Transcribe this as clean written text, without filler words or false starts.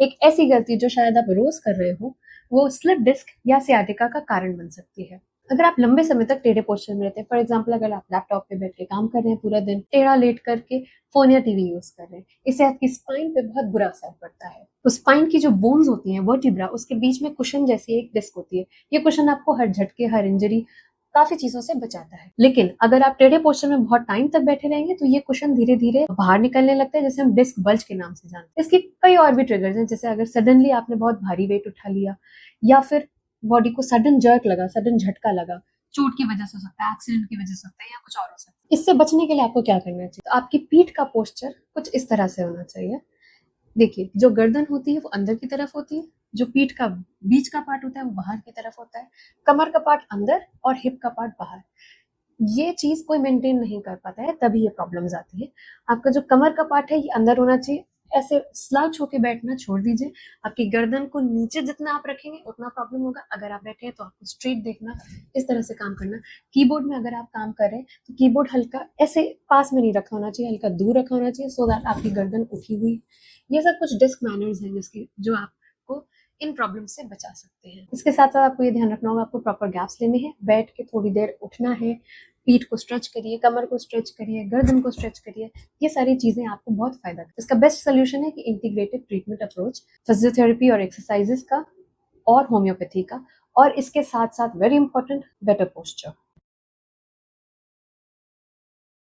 एक ऐसी गलती जो शायद आप रोज कर रहे हो, वो स्लिप डिस्क या सियाटिका का कारण बन सकती है। अगर आप लंबे समय तक टेढ़े पोस्चर में रहते हैं, फॉर एग्जाम्पल अगर आप लैपटॉप पे बैठ के काम कर रहे हैं पूरा दिन, टेढ़ा लेट करके फोन या टीवी यूज कर रहे हैं, इससे आपकी स्पाइन पे बहुत बुरा असर पड़ता है। तो स्पाइन की जो बोन्स होती हैं, वर्टिब्रा, उसके बीच में कुशन जैसी एक डिस्क होती है। ये कुशन आपको हर झटके, हर इंजरी, काफी चीजों से बचाता है। लेकिन अगर आप टेढ़े पोस्चर में बहुत टाइम तक बैठे रहेंगे तो ये कुशन धीरे धीरे बाहर निकलने लगता है, जैसे हम डिस्क बल्ज के नाम से जानते हैं। इसके कई और भी ट्रिगर्स हैं, जैसे अगर सडनली आपने बहुत भारी वेट उठा लिया, या फिर बॉडी को सडन जर्क लगा, सडन झटका लगा, चोट की वजह से हो सकता है, एक्सीडेंट की वजह से हो सकता है, या कुछ और हो सकता है। इससे बचने के लिए आपको क्या करना चाहिए? तो आपकी पीठ का पोस्चर कुछ इस तरह से होना चाहिए। देखिए, जो गर्दन होती है वो अंदर की तरफ होती है, जो पीठ का बीच का पार्ट होता है वो बाहर की तरफ होता है, कमर का पार्ट अंदर और हिप का पार्ट बाहर। ये चीज कोई मेंटेन नहीं कर पाता है, तभी ये प्रॉब्लम्स आती है। आपका जो कमर का पार्ट है ये अंदर होना चाहिए। ऐसे स्लाउच होके बैठना छोड़ दीजिए। आपकी गर्दन को नीचे जितना आप रखेंगे उतना प्रॉब्लम होगा। अगर आप बैठे हैं तो आपको स्ट्रेट देखना, इस तरह से काम करना। कीबोर्ड में अगर आप काम कर रहे हैं तो कीबोर्ड हल्का ऐसे पास में नहीं रखा होना चाहिए, हल्का दूर रखा होना चाहिए, सो दैट आपकी गर्दन उठी हुई। ये सब कुछ डेस्क मैनर्स हैं जिसकी जो आपको इन प्रॉब्लम से बचा सकते हैं। इसके साथ साथ आपको ये ध्यान रखना होगा, आपको प्रॉपर गैप्स लेने हैं, बैठ के थोड़ी देर उठना है, पीठ को स्ट्रेच करिए, कमर को स्ट्रेच करिए, गर्दन को स्ट्रेच करिए। ये सारी चीजें आपको बहुत फायदा दें। इसका बेस्ट सोल्यूशन है कि इंटीग्रेटेड ट्रीटमेंट अप्रोच, फिजियोथेरेपी और एक्सरसाइजेस का और होम्योपैथी का, और इसके साथ साथ वेरी इंपॉर्टेंट बेटर पोस्चर।